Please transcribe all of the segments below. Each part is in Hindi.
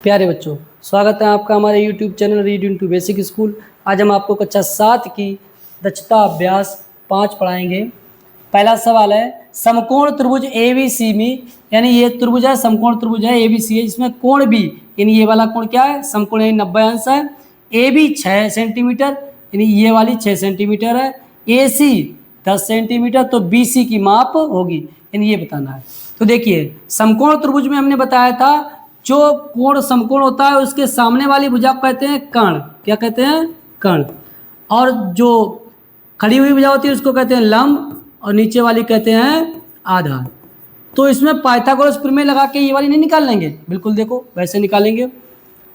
प्यारे बच्चों, स्वागत है आपका हमारे YouTube channel read into basic school. आज हम आपको कक्षा 7 की दक्षता अभ्यास 5 पढ़ाएंगे। पहला सवाल है, समकोण त्रिभुज ABC में, यानी ये त्रिभुज है, समकोण त्रिभुज है, ABC है, इसमें कोण B, यानी ये वाला कोण क्या है, समकोण 90 अंश है। AB 6 सेंटीमीटर, यानी ये वाली 6 सेंटीमीटर है। AC 10 सेंटीमीटर, तो BC की माप होगी, यानी ये बताना है। तो देखिए, समकोण त्रिभुज में हमने बताया था जो कोण समकोण होता है उसके सामने वाली भुजा को कहते हैं कर्ण। क्या कहते हैं? कर्ण। और जो खड़ी हुई भुजा होती है उसको कहते हैं लंब, और नीचे वाली कहते हैं आधार। तो इसमें पाइथागोरस प्रमेय लगा के ये वाली नहीं निकाल लेंगे, बिल्कुल देखो वैसे निकालेंगे।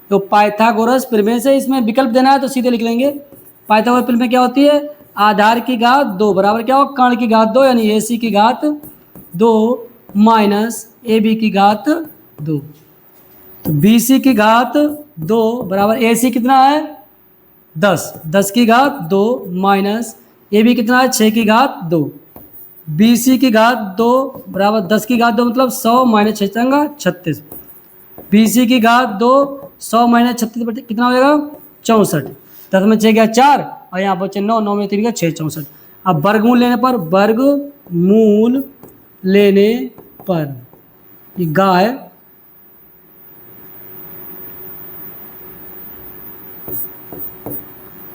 तो पाइथागोरस प्रमेय से इसमें विकल्प देना है तो सीधे लिख लेंगे। पाइथागोरस प्रमेय क्या होती है? आधार की घात 2 बराबर क्या हो, कर्ण की घात 2, यानी AC की घात 2 माइनस AB की घात 2। तो BC की घात 2 बराबर AC कितना है 10, 10 की घात 2 माइनस AB कितना है 6 की घात 2। BC की घात 2 बराबर 10 की घात 2 मतलब 100 माइनस 6 चंगा 36। BC की घात 2 100 माइनस 36 कितना हो जाएगा 64। 10 में 6 गया 4 और यहाँ बचे 9, 9 में 3 गया 6, 64। अब वर्गमूल लेने पर ये गा है,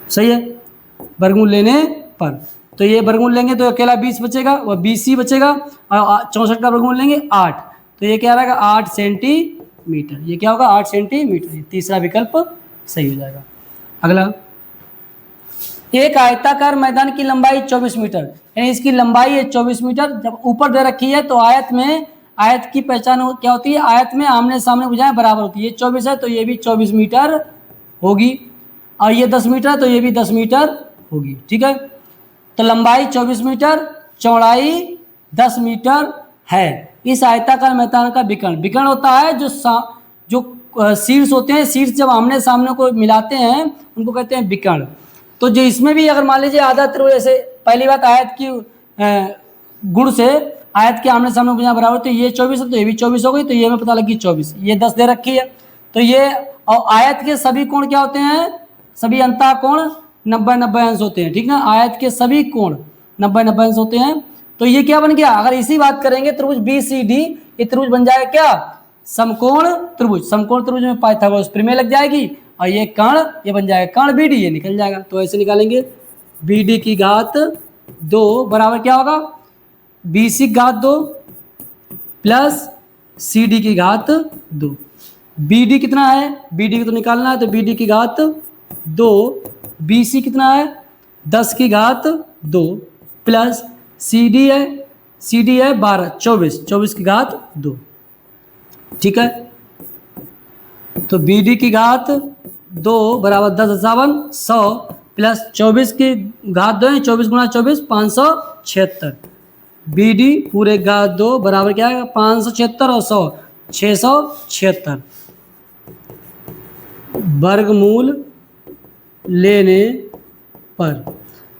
सही है, वर्गमूल लेने पर। तो ये वर्गमूल लेंगे तो अकेला 20 बचेगा, वह BC बचेगा, और 64 का वर्गमूल लेंगे 8, तो ये क्या रहेगा 8 सेंटीमीटर। ये क्या होगा 8 सेंटीमीटर। तीसरा विकल्प सही हो जाएगा। अगला, एक आयताकार मैदान की लंबाई 24 मीटर, यानी इसकी लंबाई है 24 मीटर। जब ऊपर दे रखी है तो आयत की पहचान क्या होती है, आयत में आमने सामने भुजाएं बराबर होती है। ये 24 है तो ये भी 24 मीटर होगी, और ये 10 मीटर तो ये भी 10 मीटर होगी। ठीक है, तो लंबाई 24 मीटर, चौड़ाई 10 मीटर है। इस आयताकार मैदान का विकर्ण, विकर्ण होता है जो शीर्ष होते हैं, शीर्ष जब आमने सामने को मिलाते हैं उनको कहते हैं विकर्ण। तो जो इसमें भी अगर मान लीजिए आधा त्रिभुज, जैसे पहली बात आयत की गुण से आयत के आमने सामने भुजा बराबर, तो ये 24 है तो ये भी 24 हो गई, तो ये हमें पता लगी 24। ये 10 दे रखी है, तो ये, और आयत के सभी कोण क्या होते हैं, सभी अंतः कोण 90-90 अंश होते हैं। ठीक ना, आयत के सभी कोण 90-90 अंश होते हैं। तो ये क्या बन गया, अगर इसी बात करेंगे त्रिभुज BCD, ये त्रिभुज बन जाएगा क्या, समकोण त्रिभुज। समकोण त्रिभुज में पाइथागोरस प्रमेय लग जाएगी, और ये कर्ण ये बन जाएगा कर्ण BD, ये निकल जाएगा। तो ऐसे निकालेंगे, BD की घात 2 बराबर क्या होगा, BC की घात 2 प्लस CD की घात 2। BD कितना है, BD को तो निकालना है, तो BD की घात 2, BC कितना है 10 की घात 2 प्लस CD है 12, 24 की घात 2। ठीक है, तो BD की घात 2 बराबर 10 100 प्लस 24 की घात 2 है, 24 गुणा 24 576। BD पूरे घात 2 बराबर क्या है 576 और 100 676। वर्गमूल लेने पर,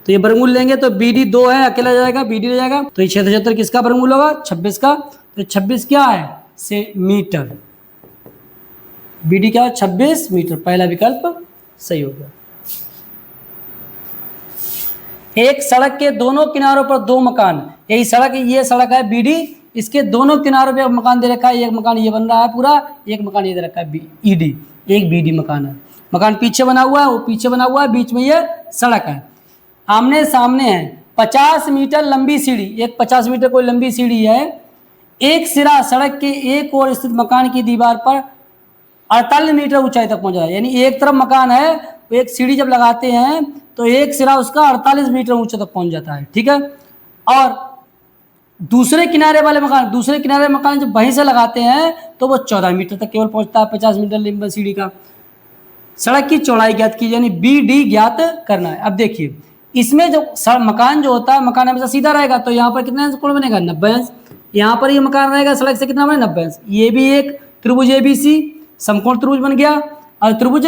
तो ये वर्गमूल लेंगे तो BD 2 है, अकेला जाएगा, BD ले जाएगा, तो ये 676 किसका वर्गमूल होगा 26 का, तो 26 क्या है से मीटर। BD क्या है 26 मीटर। पहला विकल्प सही हो गया। एक सड़क के दोनों किनारों पर 2 मकान, यही सड़क, ये सड़क है BD, इसके दोनों किनारों पे मकान दे रखा है, एक मकान ये बन रहा है पूरा, एक मकान ये दे रखा है ED, एक BD मकान है। मकान पीछे बना हुआ है, वो पीछे बना हुआ है, बीच में ये सड़क है, आमने सामने है। 50 मीटर लंबी सीढ़ी, एक 50 मीटर कोई लंबी सीढ़ी है। एक सिरा सड़क के एक ओर स्थित मकान की दीवार पर 48 मीटर ऊंचाई तक पहुंचा है, यानी एक तरफ मकान है, एक सीढ़ी जब लगाते हैं तो एक सिरा उसका 48 मीटर ऊंचा तक पहुंच जाता है। ठीक है, और दूसरे किनारे मकान जब वहीं से लगाते हैं तो वो 14 मीटर तक केवल पहुंचता है। 50 मीटर लंबी सीढ़ी का सड़क की चौड़ाई ज्ञात कीजिए, यानी BD ज्ञात करना है। अब देखिए, इसमें जो मकान जो होता है, मकान हमेशा सीधा रहेगा, तो यहाँ पर कितना कोण बनेगा 90 अंश। यहाँ पर ये मकान रहेगा सड़क से कितना बने 90 अंश। ये भी एक त्रिभुज ABC समकोण त्रिभुज बन गया, और त्रिभुज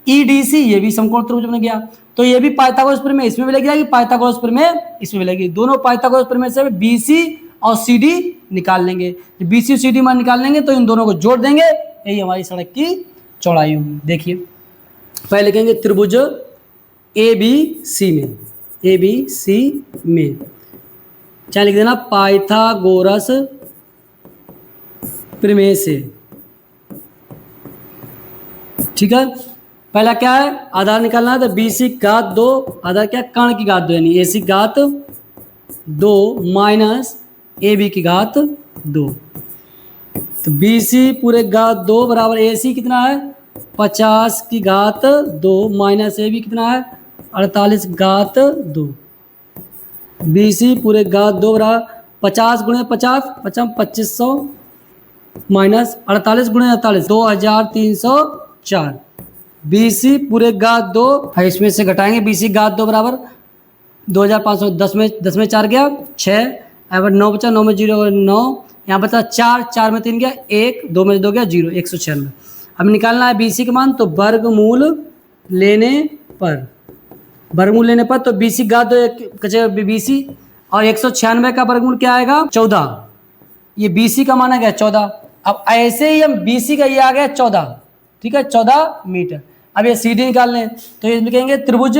EDC ये भी समकोण त्रिभुज बन गया। तो ये भी पाइथागोरस प्रमेय इसमें भी लग जाएगी, पाइथागोरस प्रमेय इसमें भी लगेगी। दोनों पाइथागोरस प्रमेय से BC और CD निकाल लेंगे। BC और CD मान निकाल लेंगे तो इन दोनों को जोड़ देंगे, यही हमारी सड़क की चौड़ाई होगी। देखिए पहले लिखेंगे त्रिभुज ए बी सी में, ए बी सी में क्या लिख देना, पाइथागोरस प्रमेय से। ठीक है, पहला क्या है, आधार निकालना है, तो बी सी घात 2, आधार क्या, कर्ण की घात 2 यानी ए सी घात 2 माइनस ए बी की घात 2। तो बी सी पूरे घात 2 बराबर ए सी कितना है 50 की घात 2 माइनस ए बी कितना है 48 घात 2। बी सी पूरे घात 2 बराबर 50 गुणे 50 2500 माइनस 48 गुणे 48 2304। बी सी पूरे घात 2, इसमें से घटाएंगे बी सी घात 2 बराबर 2500, 10 में 4 गया 6, अब 9 बचा, 9 में 0 9, यहाँ बचा 4, 4 में 3 गया 1, 2 में 2 गया 0, 196। अब निकालना है बी सी का मान, तो वर्गमूल लेने पर, वर्गमूल लेने पर तो बी सी घात 2 बी सी और 196 का वर्गमूल क्या आएगा 14, ये बी सी का मान आ गया 14। अब ऐसे ही हम बी सी का ये आ गया 14, ठीक है 14 मीटर। अब ये सी डी निकाल लें, तो ये लिखेंगे त्रिभुज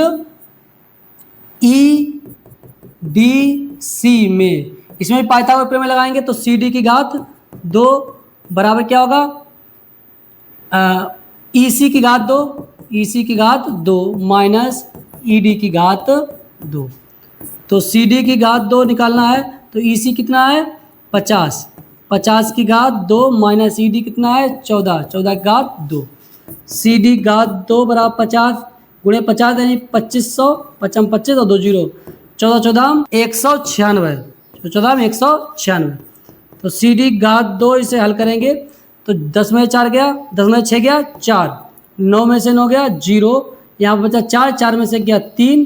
ई डी सी में, इसमें पाइथागोरस प्रमेय लगाएंगे तो सी डी की घात 2 बराबर क्या होगा ई सी की घात 2, ई सी की घात 2 माइनस ई डी की घात 2। तो सी डी की घात 2 निकालना है, तो ई सी कितना है 50, 50 की घात 2 माइनस ई डी कितना है 14, 14 की घात 2। सी डी घात 2 बराबर 50 गुणे 50 यानी 2500, 55 25 और 2 0, 14 14 196, तो 14 में 196। तो सी डी घात 2 इसे हल करेंगे तो 10 में 4 गया, 10 में 6 गया 4, 9 में से 9 गया 0, यहाँ पर बचा 4, 4 में से गया 3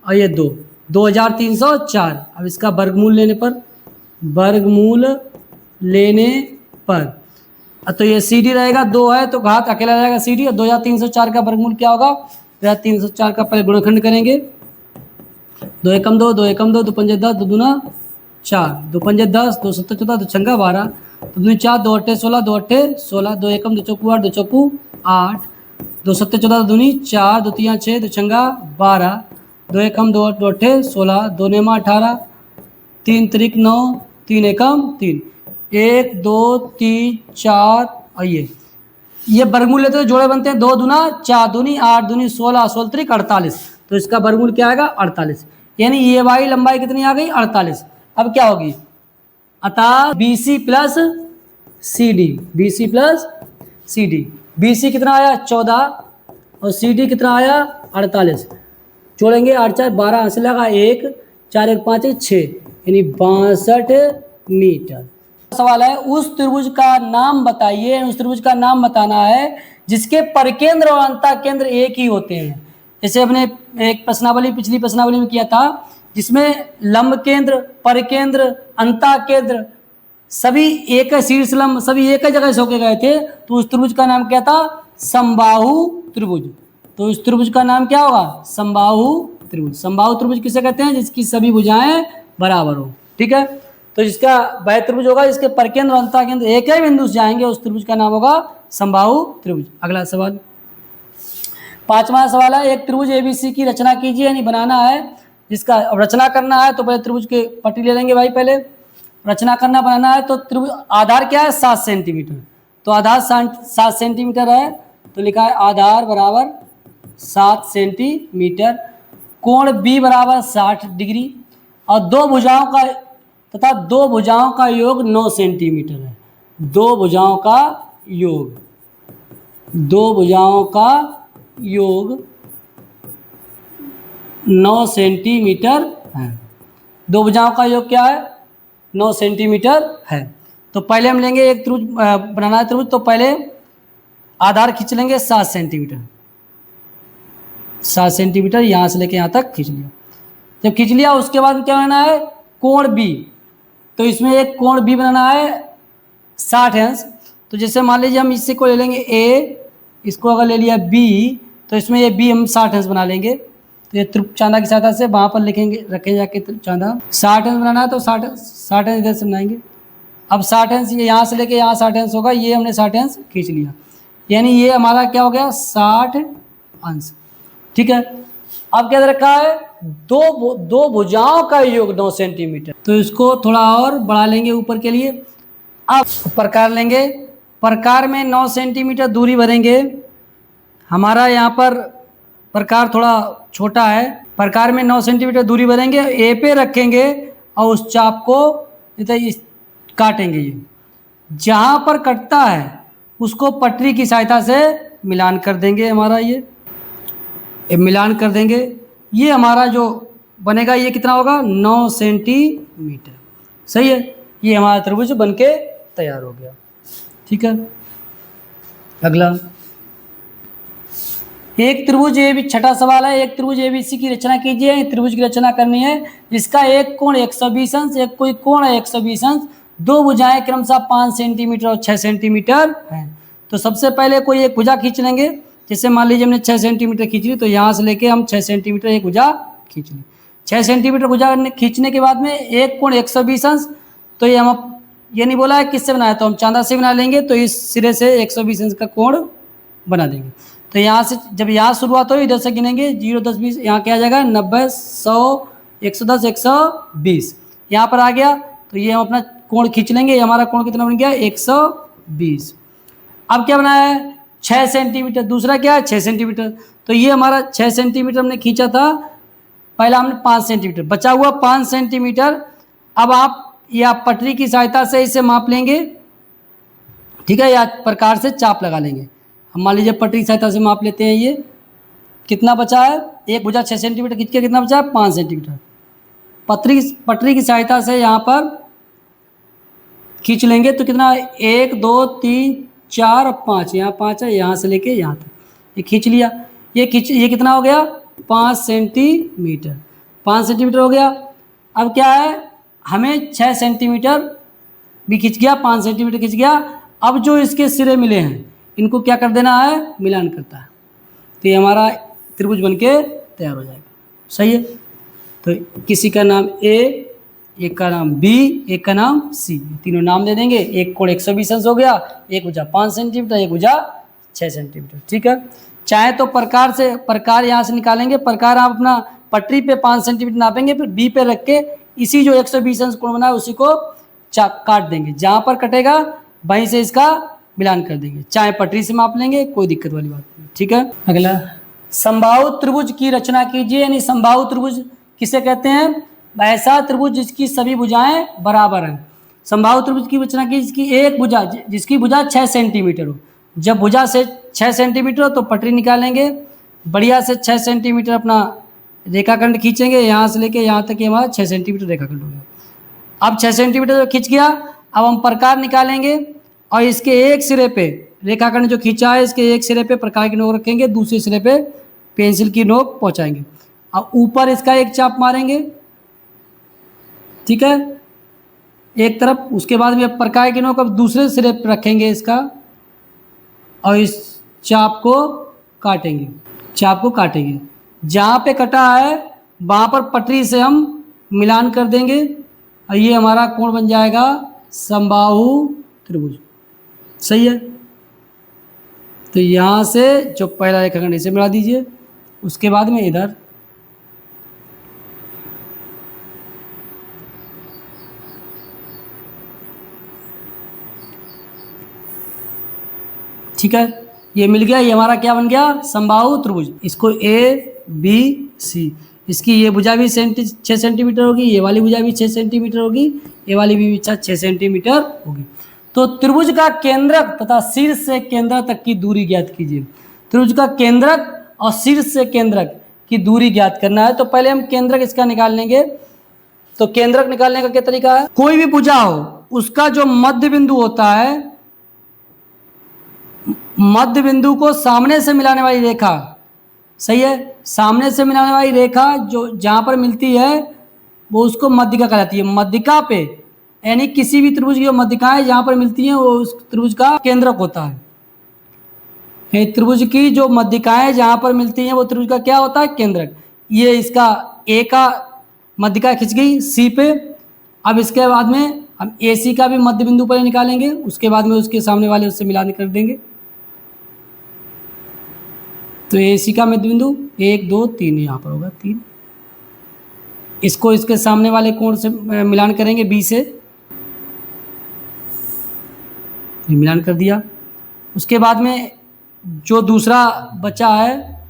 और ये 2, 2304। अब इसका वर्गमूल लेने पर, वर्गमूल लेने पर तो ये सी डी रहेगा 2 है तो घात अकेला रहेगा सी डी, और 2304 का वर्गमूल क्या होगा 2304 का पहले गुणनखंड करेंगे, 2 एकम 2, 2 एकम 2, 2 पंजे 10, 2 दूना 4, 2 पंजे 10, 2 सत्तर 14, 2 छंगा 12, 2 दूनी 4, 2 अट्ठे 16, 2 अट्ठे 16, 2 एकम 2 चौकू 8, 2 चौकू 8, 2 सत्तर 14, 2 दूनी 4, 2 तिया 6, 2 छंगा 12, 2 एकम 2 अट्ठे 16, 2 नेमा 18, 3 त्रिक 9, 3 एकम 3, 1 2 3 4 और ये वर्गमूल लेते तो जोड़े बनते हैं, 2 दूना 4 दूनी 8 दूनी 16, 16 त्रिक 48, तो इसका वर्गमूल क्या आएगा 48, यानी ये वाई लंबाई कितनी आ गई 48। अब क्या होगी, अतः B C plus C D, B C plus C D, B C कितना आया 14 और सी डी कितना आया 48, जोड़ेंगे 8 4 12 से लगा 1 4 1 5 1 6 यानी 62 मीटर। सवाल है उस त्रिभुज का नाम बताइए, उस त्रिभुज का नाम बताना है जिसके परिकेंद्र और अंतःकेंद्र एक ही होते हैं। जैसे अपने एक प्रश्नावली पिछली प्रश्नावली में किया था जिसमें लंब केंद्र, परिकेंद्र, अंतःकेंद्र सभी एक शीर्ष लंब सभी एक ही जगह से होके गए थे, तो उस त्रिभुज का नाम क्या था समबाहु त्रिभुज। तो इस त्रिभुज का नाम क्या होगा समबाहु त्रिभुज। समबाहु त्रिभुज किसे कहते हैं, जिसकी सभी भुजाएं बराबर हो। ठीक है, तो जिसका वह त्रिभुज होगा जिसके परिकेंद्र और अंतःकेंद्र एक ही बिंदु से जाएंगे, उस त्रिभुज का नाम होगा समबाहु त्रिभुज। अगला सवाल, पांचवा सवाल है एक त्रिभुज एबीसी की रचना कीजिए, यानी बनाना है। जिसका रचना करना है तो पहले त्रिभुज के पट्टी ले लेंगे भाई, पहले रचना करना बनाना है। तो त्रिभुज आधार क्या है 7 सेंटीमीटर, तो आधार 7 सेंटीमीटर है, तो लिखा है आधार बराबर 7 सेंटीमीटर, कोण बी बराबर 60 डिग्री और दो भुजाओं का योग 9 सेंटीमीटर है। दो भुजाओं का योग 9 सेंटीमीटर है। दो भुजाओं का योग क्या है 9 सेंटीमीटर है। तो पहले हम लेंगे एक त्रिभुज बनाना है त्रिभुज, तो पहले आधार खींच लेंगे 7 सेंटीमीटर, 7 सेंटीमीटर यहाँ से लेके यहाँ तक खींच लिया। जब खींच लिया उसके बाद क्या बनाना है कोण बी, तो इसमें एक कोण बी बनाना है 60 अंश। तो जैसे मान लीजिए हम इससे को ले लेंगे ए, इसको अगर ले लिया बी, तो इसमें ये बी हम 60 अंश बना लेंगे। तो ये चांदा की सहायता से वहाँ पर लिखेंगे, रखें जाके चांदा 60 अंश बनाना है, तो 60 अंश इधर से बनाएंगे। अब 60 अंश यहाँ से लेके यहाँ 60 अंश होगा, ये हमने 60 अंश खींच लिया। यानी ये हमारा क्या हो गया 60 अंश। ठीक है, अब क्या दे रखा है, दो भुजाओं का योग 9 सेंटीमीटर। तो इसको थोड़ा और बढ़ा लेंगे ऊपर के लिए। अब प्रकार लेंगे, प्रकार में 9 सेंटीमीटर दूरी भरेंगे। हमारा यहाँ पर प्रकार थोड़ा छोटा है, प्रकार में 9 सेंटीमीटर दूरी भरेंगे, ए पे रखेंगे और उस चाप को काटेंगे। ये जहाँ पर कटता है उसको पटरी की सहायता से मिलान कर देंगे। हमारा ये मिलान कर देंगे, ये हमारा जो बनेगा ये कितना होगा 9 सेंटीमीटर। सही है, ये हमारा त्रिभुज बनके तैयार हो गया। ठीक है, अगला एक त्रिभुज ए बी, छठा सवाल है, एक त्रिभुज एबीसी की रचना कीजिए। त्रिभुज की रचना करनी है जिसका एक कोण 120 अंश, एक कोई कोण है 120 अंश, दो भुजाएं क्रमशः 5 सेंटीमीटर और 6 सेंटीमीटर हैं। तो सबसे पहले कोई एक भुजा खींच लेंगे। जैसे मान लीजिए हमने 6 सेंटीमीटर खींच ली, तो यहाँ से लेके हम 6 सेंटीमीटर एक भुजा खींच ली। 6 सेंटीमीटर भुजा खींचने के बाद में एक कोण 120 अंश, तो ये हम ये नहीं बोला है किससे बनाया, तो हम चांदा से बना लेंगे। तो इस सिरे से 120 अंश का कोण बना देंगे। तो यहाँ से जब यहाँ शुरुआत हो इधर से गिनेंगे 0 10 20, यहाँ क्या आ जाएगा 90 100 110 120, यहाँ पर आ गया। तो ये हम अपना कोण खींच लेंगे। ये हमारा कोण कितना बन गया 120। अब क्या बनाया है 6 सेंटीमीटर, दूसरा क्या है 6 सेंटीमीटर। तो ये हमारा 6 सेंटीमीटर हमने खींचा था, पहला हमने 5 सेंटीमीटर, बचा हुआ 5 सेंटीमीटर। अब आप या पटरी की सहायता से इसे माप लेंगे। ठीक है, या प्रकार से चाप लगा लेंगे। हम मान लीजिए पटरी की सहायता से माप लेते हैं। ये कितना बचा है, एक भुजा 6 सेंटीमीटर खींच के कितना बचा है 5 सेंटीमीटर। पटरी की सहायता से यहाँ पर खींच लेंगे तो कितना 1 2 3 4 और 5, यहाँ 5 है, यहाँ से लेके यहाँ तक ये खींच लिया। ये कितना हो गया 5 सेंटीमीटर, 5 सेंटीमीटर हो गया। अब क्या है, हमें 6 सेंटीमीटर भी खींच गया, 5 सेंटीमीटर खींच गया। अब जो इसके सिरे मिले हैं इनको क्या कर देना है, मिलान करता है। तो ये हमारा त्रिभुज बनके तैयार हो जाएगा। सही है, तो किसी का नाम ए, एक का नाम बी, एक का नाम सी, तीनों नाम दे देंगे। एक कोण 120 अंश हो गया, एक भुजा 5 सेंटीमीटर, एक भुजा 6 सेंटीमीटर। ठीक है, चाहे तो प्रकार यहाँ से निकालेंगे। प्रकार आप अपना पटरी पे 5 सेंटीमीटर नापेंगे, फिर बी पे रख के इसी जो 120 अंश कोण बना है उसी को काट देंगे। जहाँ पर कटेगा वहीं से इसका मिलान कर देंगे। चाहे पटरी से माप लेंगे, कोई दिक्कत वाली बात नहीं। ठीक है, अगला समबाहु त्रिभुज की रचना कीजिए। यानी समबाहु त्रिभुज किसे कहते हैं, ऐसा त्रिभुज जिसकी सभी भुजाएं बराबर हैं। समबाहु त्रिभुज की रचना की जिसकी एक भुजा, जिसकी भुजा 6 सेंटीमीटर हो। जब भुजा से 6 सेंटीमीटर हो तो पटरी निकालेंगे, बढ़िया से 6 सेंटीमीटर अपना रेखाखंड खींचेंगे, यहाँ से लेके यहाँ तक हमारा 6 सेंटीमीटर रेखाखंड हो गया। अब 6 सेंटीमीटर खींच गया, अब हम प्रकार निकालेंगे और इसके एक सिरे पे रेखाखंड जो खींचा है इसके एक सिरे पे प्रकार की नोक रखेंगे, दूसरे सिरे पे पेंसिल की नोक पहुंचाएंगे। अब ऊपर इसका एक चाप मारेंगे। ठीक है, एक तरफ, उसके बाद में प्रकार की नोक अब दूसरे सिरे पे रखेंगे इसका और इस चाप को काटेंगे। जहाँ पे कटा है वहाँ पर पटरी से हम मिलान कर देंगे और ये हमारा कोण बन जाएगा समबाहु त्रिभुज। सही है, तो यहाँ से जो पहला रेखाखंड इसे मिला दीजिए, उसके बाद में इधर ठीक है, ये मिल गया। ये हमारा क्या बन गया समबाहु त्रिभुज। इसको ए बी सी, इसकी ये भुजा भी 6 सेंटीमीटर होगी, ये वाली भुजा भी 6 सेंटीमीटर होगी, ये वाली भी 6 सेंटीमीटर होगी। तो त्रिभुज का केंद्रक तथा शीर्ष से केंद्रक तक की दूरी ज्ञात कीजिए। त्रिभुज का केंद्रक और शीर्ष से केंद्रक की दूरी ज्ञात करना है। तो पहले हम केंद्रक इसका निकाल लेंगे। तो केंद्रक निकालने का क्या तरीका है, कोई भी भुजा हो उसका जो मध्य बिंदु होता है, मध्य बिंदु को सामने से मिलाने वाली रेखा, सही है, सामने से मिलाने वाली रेखा जो जहाँ पर मिलती है वो उसको मध्यिका कहलाती है। मध्यिका पे यानी किसी भी त्रिभुज की जो मध्यिकाएं जहाँ पर मिलती हैं वो उस त्रिभुज का केंद्रक होता है। त्रिभुज की जो मध्यिकाएं जहाँ पर मिलती हैं वो त्रिभुज का क्या होता है, केंद्रक। ये इसका ए का मध्यिका खिंच गई सी पे। अब इसके बाद में हम ए सी का भी मध्य बिंदु पर निकालेंगे, उसके बाद में उसके सामने वाले उससे मिलान कर देंगे। तो ए सी का मध्य बिंदु 1 2 3 यहाँ पर होगा 3। इसको इसके सामने वाले कोण से मिलान करेंगे बी से, मिलान कर दिया। उसके बाद में जो दूसरा बचा है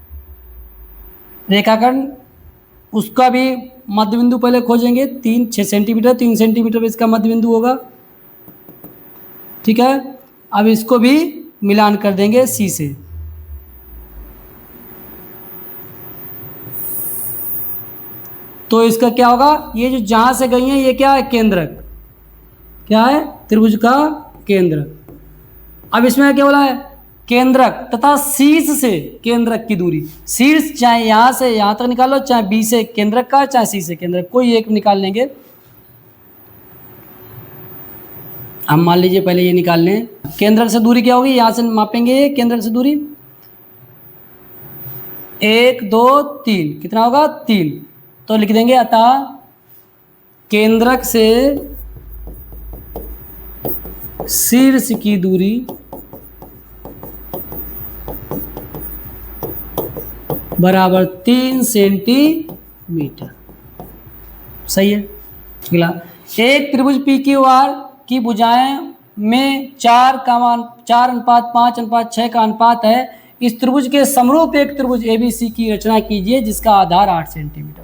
रेखाखंड, उसका भी मध्य बिंदु पहले खोजेंगे। 6 सेंटीमीटर, 3 सेंटीमीटर पे इसका मध्य बिंदु होगा। ठीक है, अब इसको भी मिलान कर देंगे सी से। तो इसका क्या होगा, ये जो जहां से गई है ये क्या है, केंद्रक। क्या है, त्रिभुज का केंद्रक। अब इसमें क्या बोला है, केंद्रक तथा शीर्ष से केंद्रक की दूरी। शीर्ष चाहे यहां से यहां तक निकालो, चाहे बी से केंद्रक का, चाहे सी से केंद्रक, कोई एक निकाल लेंगे। हम मान लीजिए पहले ये निकाल लें। केंद्रक से दूरी क्या होगी, यहां से मापेंगे केंद्रक से दूरी 1 2 3, कितना होगा 3। तो लिख देंगे अतः केंद्रक से शीर्ष की दूरी बराबर 3 सेंटीमीटर। सही है। अगला, एक त्रिभुज पी क्यू आर की भुजाएं में 4:5:6 का अनुपात है। इस त्रिभुज के समरूप एक त्रिभुज एबीसी की रचना कीजिए जिसका आधार 8 सेंटीमीटर।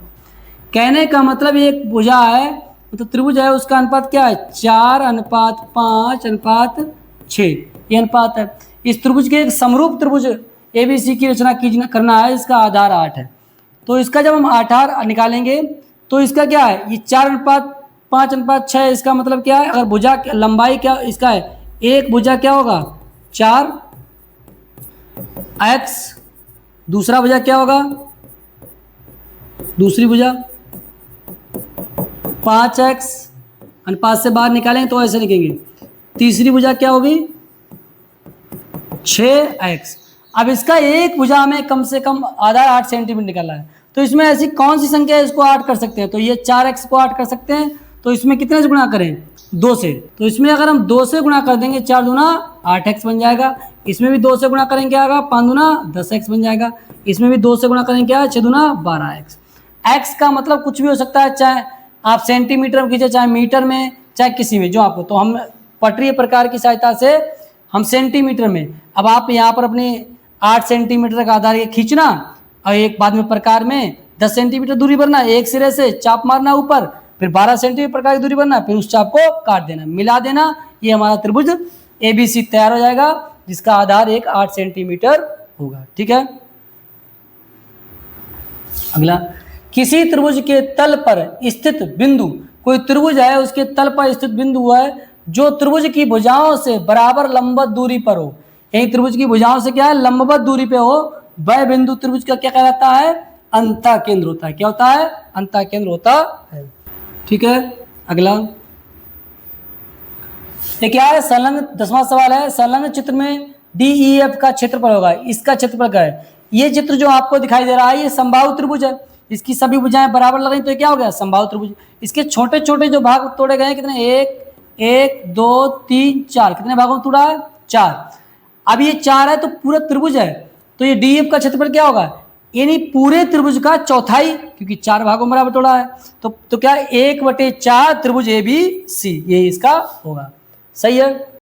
कहने का मतलब एक भुजा है, मतलब त्रिभुज है, उसका अनुपात क्या है, 4:5:6 ये अनुपात है। इस त्रिभुज के एक समरूप त्रिभुज एबीसी की रचना कीजिए करना है, इसका आधार 8 है। तो इसका जब हम आधार निकालेंगे तो इसका क्या है, ये 4:5:6, इसका मतलब क्या है, अगर भुजा लंबाई क्या इसका है, एक भुजा क्या होगा 4x, दूसरा भुजा क्या होगा, दूसरी भुजा 5x, अनुपात से बाहर निकालेंगे तो ऐसे लिखेंगे। तीसरी भुजा क्या होगी 6x। अब इसका एक भुजा में कम से कम आधार 8 सेंटीमीटर निकाला है, तो इसमें ऐसी कौन सी संख्या है इसको 8 कर सकते हैं, तो ये 4x को 8 कर सकते हैं। तो इसमें कितने से गुणा करें, 2 से। तो इसमें अगर हम 2 से गुणा कर देंगे 4 दूना 8x बन जाएगा। इसमें भी 2 से गुणा करेंगे क्या आएगा, 5 दूना 10x बन जाएगा। इसमें भी 2 से गुणा करेंगे क्या, 6 दूना 12x। x का मतलब कुछ भी हो सकता है, चाहे आप सेंटीमीटर में खींचे, चाहे मीटर में, चाहे किसी में, जो आपको। तो हम पटरीय प्रकार की सहायता से हम सेंटीमीटर में, अब आप यहाँ पर अपने 8 सेंटीमीटर का आधार ये खींचना और एक बाद में प्रकार में 10 सेंटीमीटर दूरी भरना, एक सिरे से चाप मारना ऊपर, फिर 12 सेंटीमीटर प्रकार की दूरी भरना, फिर उस चाप को काट देना, मिला देना, ये हमारा त्रिभुज एबीसी तैयार हो जाएगा जिसका आधार एक 8 सेंटीमीटर होगा। ठीक है। अगला, किसी त्रिभुज के तल पर स्थित बिंदु, कोई त्रिभुज है उसके तल पर स्थित बिंदु है जो त्रिभुज की भुजाओं से बराबर लंबवत दूरी पर हो। यही त्रिभुज की भुजाओं से क्या है, लंबवत दूरी पे हो, वह बिंदु त्रिभुज का क्या कहलाता है, अंतः केंद्र होता है। क्या होता है, अंतः केंद्र होता है। ठीक है। अगला, ये क्या है, संलग्न 10वां सवाल है। संलग्न चित्र में DEF का क्षेत्रफल होगा, इसका क्षेत्रफल क्या है। ये चित्र जो आपको दिखाई दे रहा है ये समबाहु त्रिभुज है, इसकी सभी भुजाएं बराबर लग रही, तो ये क्या हो गया, समबाहु त्रिभुज। इसके छोटे छोटे जो भाग तोड़े गए हैं, कितने, 1 2 3 4, कितने भागों में तोड़ा है, 4। अब ये 4 है तो पूरा त्रिभुज है, तो ये DEF का क्षेत्रफल क्या होगा, यानी पूरे त्रिभुज का चौथाई, क्योंकि 4 भागों में बराबर तोड़ा है। तो क्या 1/4 त्रिभुज ABC, ये इसका होगा। सही है।